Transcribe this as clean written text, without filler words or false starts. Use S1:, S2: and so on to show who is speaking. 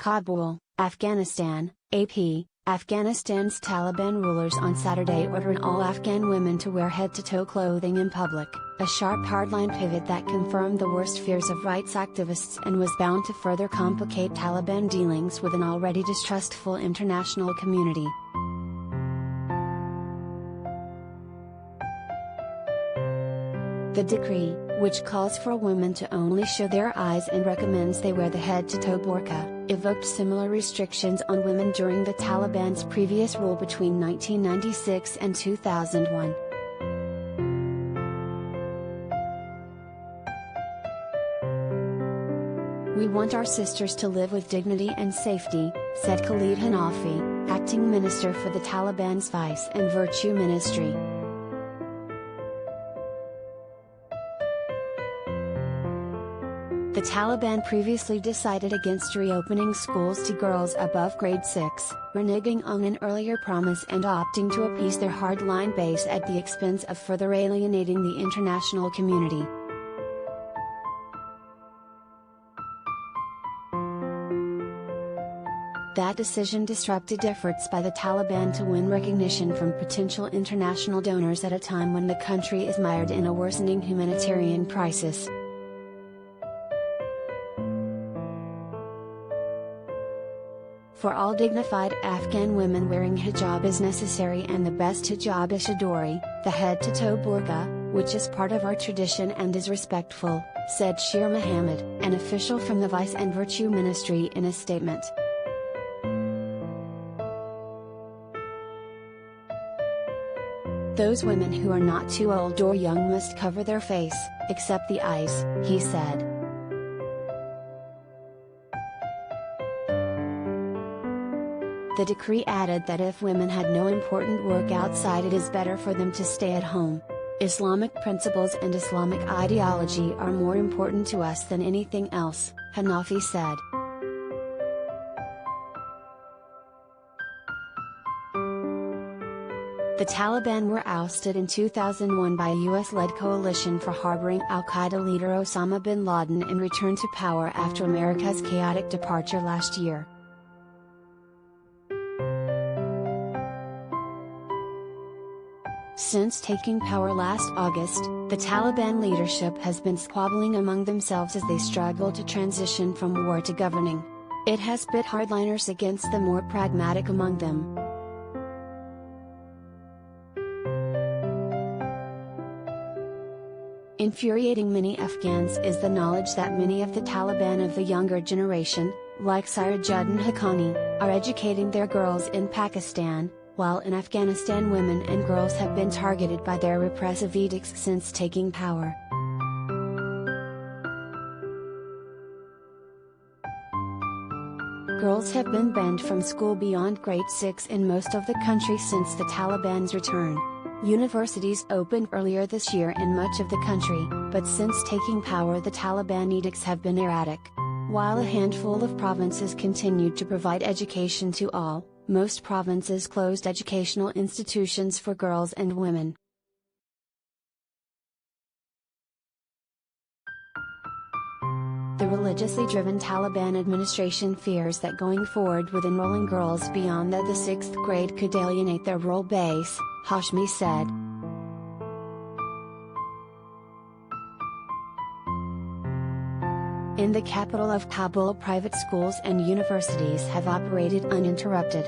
S1: Kabul, Afghanistan, AP, Afghanistan's Taliban rulers on Saturday ordering all Afghan women to wear head-to-toe clothing in public, a sharp hardline pivot that confirmed the worst fears of rights activists and was bound to further complicate Taliban dealings with an already distrustful international community. The decree, which calls for women to only show their eyes and recommends they wear the head-to-toe burqa, evoked similar restrictions on women during the Taliban's previous rule between 1996 and 2001. "We want our sisters to live with dignity and safety," said Khalid Hanafi, acting minister for the Taliban's Vice and Virtue Ministry. The Taliban previously decided against reopening schools to girls above grade 6, reneging on an earlier promise and opting to appease their hardline base at the expense of further alienating the international community. That decision disrupted efforts by the Taliban to win recognition from potential international donors at a time when the country is mired in a worsening humanitarian crisis. For all dignified Afghan women, wearing hijab is necessary, and the best hijab is shadori, the head-to-toe burqa, which is part of our tradition and is respectful, said Shir Mohammed, an official from the Vice and Virtue Ministry in a statement. "Those women who are not too old or young must cover their face, except the eyes," he said. The decree added that if women had no important work outside, it is better for them to stay at home. "Islamic principles and Islamic ideology are more important to us than anything else," Hanafi said. The Taliban were ousted in 2001 by a US-led coalition for harboring al-Qaeda leader Osama bin Laden and returned to power after America's chaotic departure last year. Since taking power last August, the Taliban leadership has been squabbling among themselves as they struggle to transition from war to governing. It has pit hardliners against the more pragmatic among them. Infuriating many Afghans is the knowledge that many of the Taliban of the younger generation, like Sirajuddin Haqqani, are educating their girls in Pakistan, while in Afghanistan women and girls have been targeted by their repressive edicts since taking power. Girls have been banned from school beyond grade 6 in most of the country since the Taliban's return. Universities opened earlier this year in much of the country, but since taking power the Taliban edicts have been erratic. While a handful of provinces continued to provide education to all, most provinces closed educational institutions for girls and women. The religiously driven Taliban administration fears that going forward with enrolling girls beyond the 6th grade could alienate their rural base, Hashmi said. In the capital of Kabul, private schools and universities have operated uninterrupted.